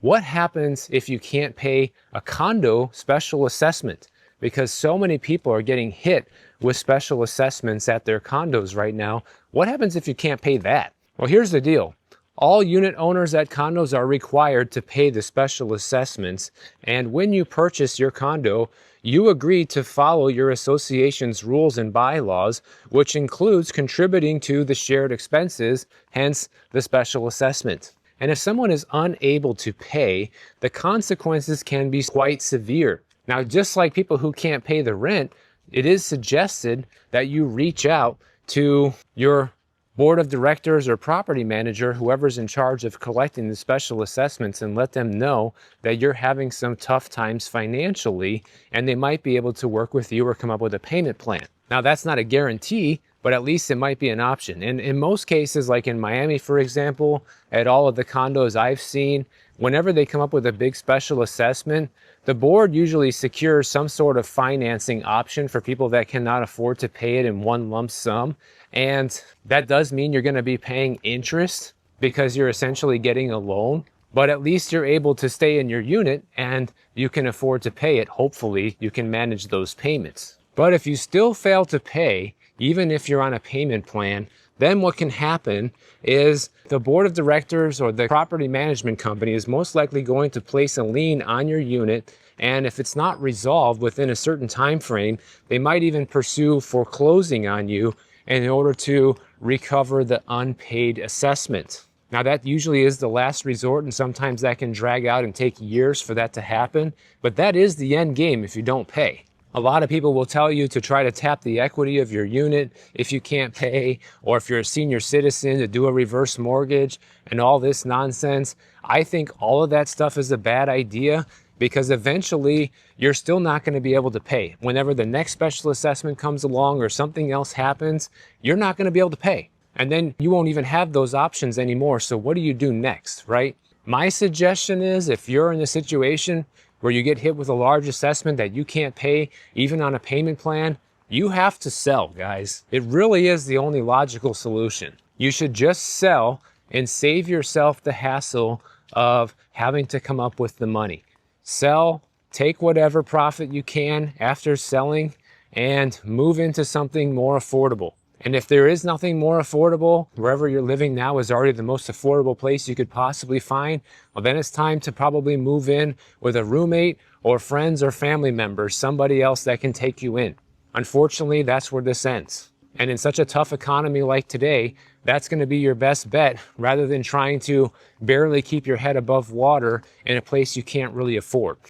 What happens if you can't pay a condo special assessment? Because so many people are getting hit with special assessments at their condos right now. What happens if you can't pay that? Well, here's the deal. All unit owners at condos are required to pay the special assessments, and when you purchase your condo, you agree to follow your association's rules and bylaws, which includes contributing to the shared expenses, hence the special assessment. And if someone is unable to pay, the consequences can be quite severe. Now, just like people who can't pay the rent, it is suggested that you reach out to your board of directors or property manager, whoever's in charge of collecting the special assessments, and let them know that you're having some tough times financially, and they might be able to work with you or come up with a payment plan. Now, that's not a guarantee, but at least it might be an option. And in most cases, like in Miami, for example, at all of the condos I've seen, whenever they come up with a big special assessment, the board usually secures some sort of financing option for people that cannot afford to pay it in one lump sum. And that does mean you're going to be paying interest because you're essentially getting a loan, but at least you're able to stay in your unit and you can afford to pay it. Hopefully you can manage those payments. But if you still fail to pay, even if you're on a payment plan, then what can happen is the board of directors or the property management company is most likely going to place a lien on your unit. And if it's not resolved within a certain time frame, they might even pursue foreclosing on you in order to recover the unpaid assessment. Now, that usually is the last resort, and sometimes that can drag out and take years for that to happen. But that is the end game if you don't pay. A lot of people will tell you to try to tap the equity of your unit if you can't pay, or if you're a senior citizen, to do a reverse mortgage and all this nonsense. I think all of that stuff is a bad idea because eventually you're still not going to be able to pay. Whenever the next special assessment comes along or something else happens, you're not going to be able to pay. And then you won't even have those options anymore. So what do you do next, right? My suggestion is, if you're in a situation where you get hit with a large assessment that you can't pay, even on a payment plan, you have to sell, guys. It really is the only logical solution. You should just sell and save yourself the hassle of having to come up with the money. Sell, take whatever profit you can after selling, and move into something more affordable. And if there is nothing more affordable, wherever you're living now is already the most affordable place you could possibly find, well, then it's time to probably move in with a roommate or friends or family members, somebody else that can take you in. Unfortunately, that's where this ends. And in such a tough economy like today, that's going to be your best bet rather than trying to barely keep your head above water in a place you can't really afford.